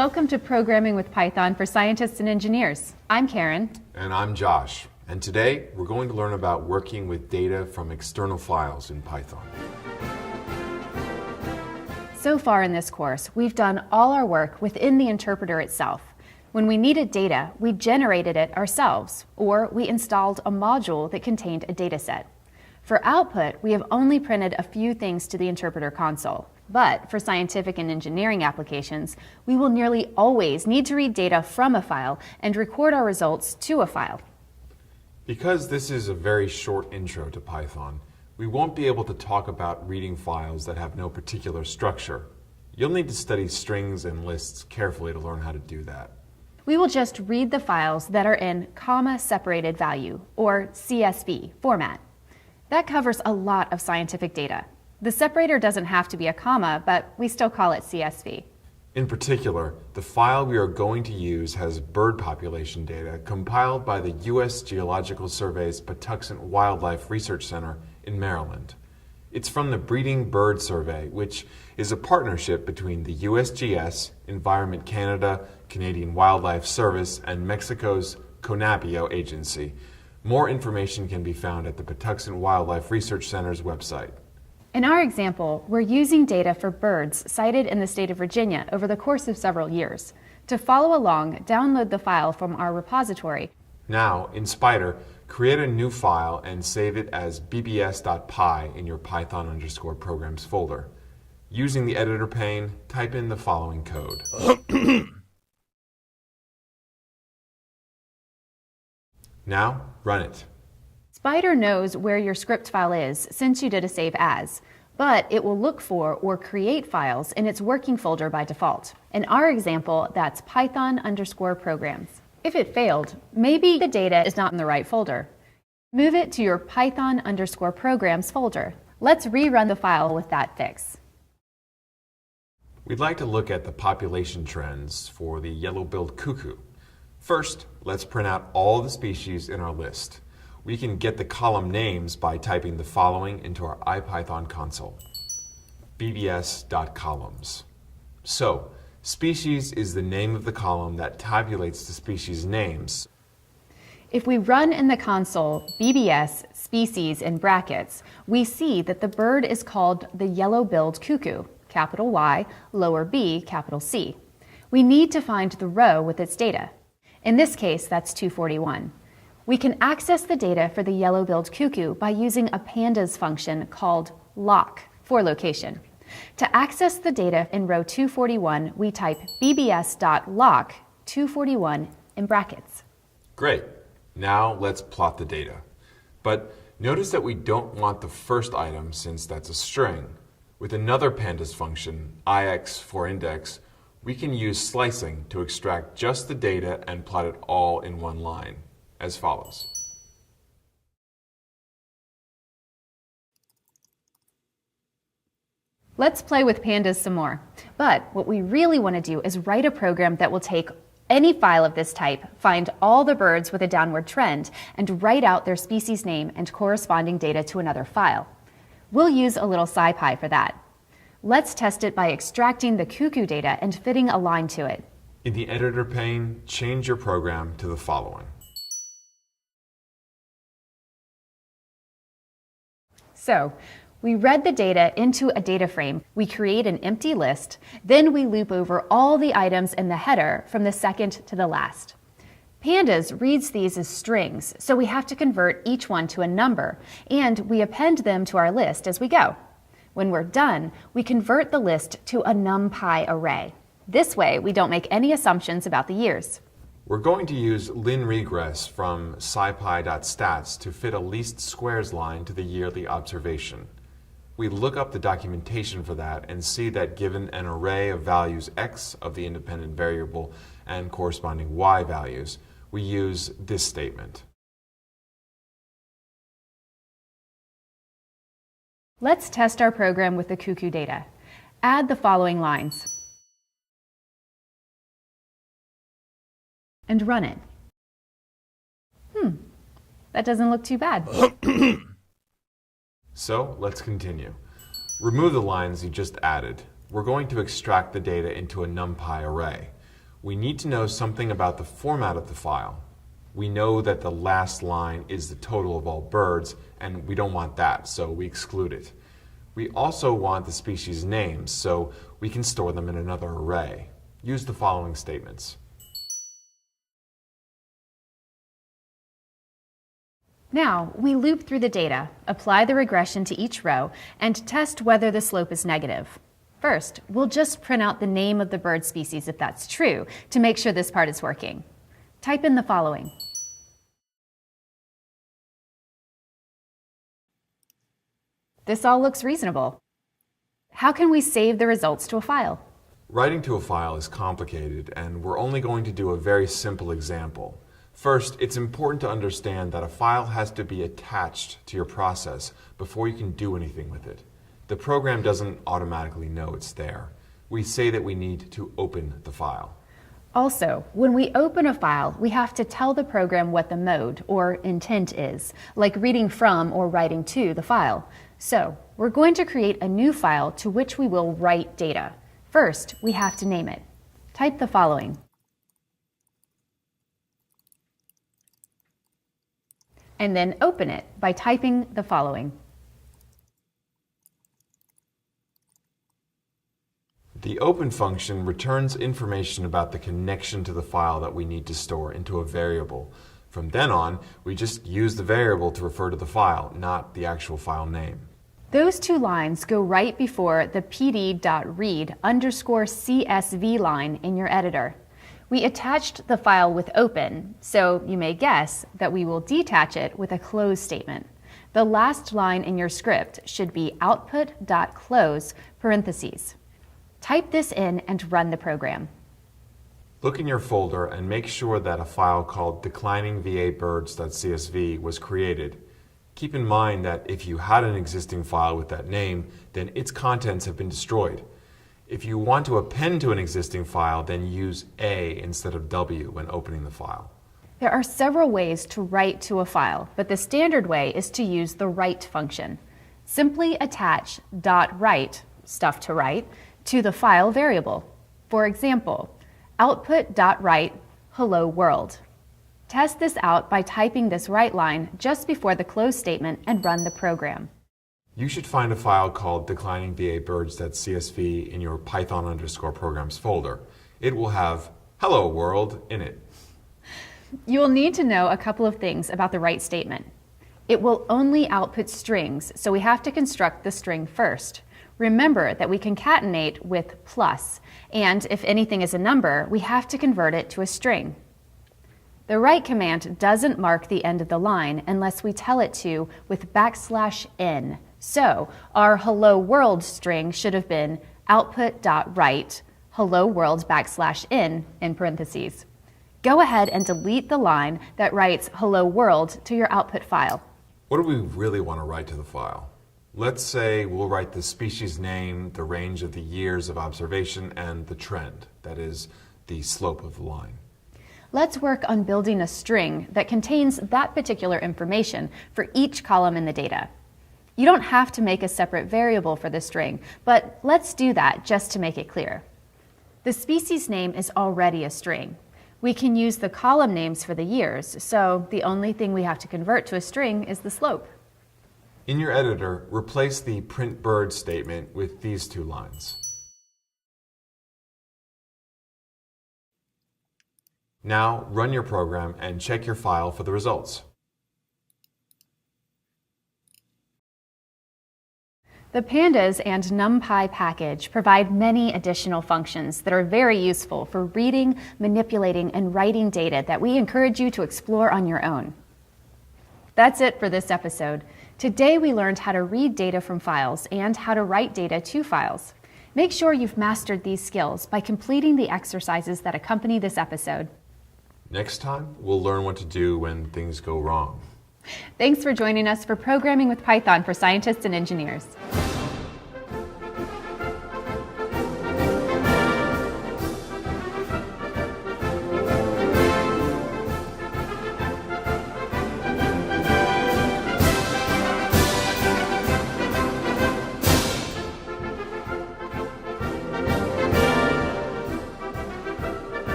Welcome to Programming with Python for Scientists and Engineers. I'm Karen. And I'm Josh. And today we're going to learn about working with data from external files in Python. So far in this course, we've done all our work within the interpreter itself. When we needed data, we generated it ourselves, or we installed a module that contained a dataset. For output, we have only printed a few things to the interpreter console. But for scientific and engineering applications, we will nearly always need to read data from a file and record our results to a file. Because this is a very short intro to Python, we won't be able to talk about reading files that have no particular structure. You'll need to study strings and lists carefully to learn how to do that. We will just read the files that are in comma-separated value, or CSV, format. That covers a lot of scientific data. The separator doesn't have to be a comma, but we still call it CSV. In particular, the file we are going to use has bird population data compiled by the U.S. Geological Survey's Patuxent Wildlife Research Center in Maryland. It's from the Breeding Bird Survey, which is a partnership between the USGS, Environment Canada, Canadian Wildlife Service, and Mexico's CONABIO agency. More information can be found at the Patuxent Wildlife Research Center's website. In our example, we're using data for birds sighted in the state of Virginia over the course of several years. To follow along, download the file from our repository. Now, in Spyder, create a new file and save it as bbs.py in your Python_programs folder. Using the editor pane, type in the following code. Now, run it. Spyder knows where your script file is since you did a save as, but it will look for or create files in its working folder by default. In our example, that's Python_programs. If it failed, maybe the data is not in the right folder. Move it to your Python_programs folder. Let's rerun the file with that fix. We'd like to look at the population trends for the yellow-billed cuckoo. First, let's print out all the species in our list. We can get the column names by typing the following into our IPython console. bbs.columns. So, species is the name of the column that tabulates the species names. If we run in the console bbs species in brackets, we see that the bird is called the yellow-billed cuckoo, capital Y, lower b, capital C. We need to find the row with its data. In this case, that's 241. We can access the data for the yellow-billed cuckoo by using a pandas function called lock for location. To access the data in row 241, we type bbs.lock 241 in brackets. Great. Now let's plot the data. But notice that we don't want the first item since that's a string. With another pandas function, ix for index, we can use slicing to extract just the data and plot it all in one line, as follows. Let's play with pandas some more. But what we really want to do is write a program that will take any file of this type, find all the birds with a downward trend, and write out their species name and corresponding data to another file. We'll use a little SciPy for that. Let's test it by extracting the cuckoo data and fitting a line to it. In the editor pane, change your program to the following. So, we read the data into a data frame, we create an empty list, then we loop over all the items in the header from the second to the last. Pandas reads these as strings, so we have to convert each one to a number, and we append them to our list as we go. When we're done, we convert the list to a NumPy array. This way, we don't make any assumptions about the years. We're going to use linregress from scipy.stats to fit a least squares line to the yearly observation. We look up the documentation for that and see that given an array of values x of the independent variable and corresponding y values, we use this statement. Let's test our program with the cuckoo data. Add the following lines. And run it. That doesn't look too bad. So let's continue. Remove the lines you just added. We're going to extract the data into a NumPy array. We need to know something about the format of the file. We know that the last line is the total of all birds, and we don't want that, so we exclude it. We also want the species names, so we can store them in another array. Use the following statements. Now, we loop through the data, apply the regression to each row, and test whether the slope is negative. First, we'll just print out the name of the bird species if that's true, to make sure this part is working. Type in the following. This all looks reasonable. How can we save the results to a file? Writing to a file is complicated, and we're only going to do a very simple example. First, it's important to understand that a file has to be attached to your process before you can do anything with it. The program doesn't automatically know it's there. We say that we need to open the file. Also, when we open a file, we have to tell the program what the mode or intent is, like reading from or writing to the file. So, we're going to create a new file to which we will write data. First, we have to name it. Type the following. And then open it by typing the following. The open function returns information about the connection to the file that we need to store into a variable. From then on, we just use the variable to refer to the file, not the actual file name. Those two lines go right before the pd.read_CSV line in your editor. We attached the file with open, so you may guess that we will detach it with a close statement. The last line in your script should be output.close parentheses. Type this in and run the program. Look in your folder and make sure that a file called decliningvabirds.csv was created. Keep in mind that if you had an existing file with that name, then its contents have been destroyed. If you want to append to an existing file, then use A instead of W when opening the file. There are several ways to write to a file, but the standard way is to use the write function. Simply attach .write, stuff to write, to the file variable. For example, output.write hello world. Test this out by typing this write line just before the close statement and run the program. You should find a file called decliningvabirds.csv in your Python_programs folder. It will have hello world in it. You will need to know a couple of things about the write statement. It will only output strings, so we have to construct the string first. Remember that we concatenate with plus, and if anything is a number, we have to convert it to a string. The write command doesn't mark the end of the line unless we tell it to with \n. So our hello world string should have been output.write hello world \n in parentheses. Go ahead and delete the line that writes hello world to your output file. What do we really want to write to the file? Let's say we'll write the species name, the range of the years of observation, and the trend, that is, the slope of the line. Let's work on building a string that contains that particular information for each column in the data. You don't have to make a separate variable for the string, but let's do that just to make it clear. The species name is already a string. We can use the column names for the years, so the only thing we have to convert to a string is the slope. In your editor, replace the print bird statement with these two lines. Now run your program and check your file for the results. The Pandas and NumPy package provide many additional functions that are very useful for reading, manipulating, and writing data that we encourage you to explore on your own. That's it for this episode. Today we learned how to read data from files and how to write data to files. Make sure you've mastered these skills by completing the exercises that accompany this episode. Next time, we'll learn what to do when things go wrong. Thanks for joining us for Programming with Python for Scientists and Engineers.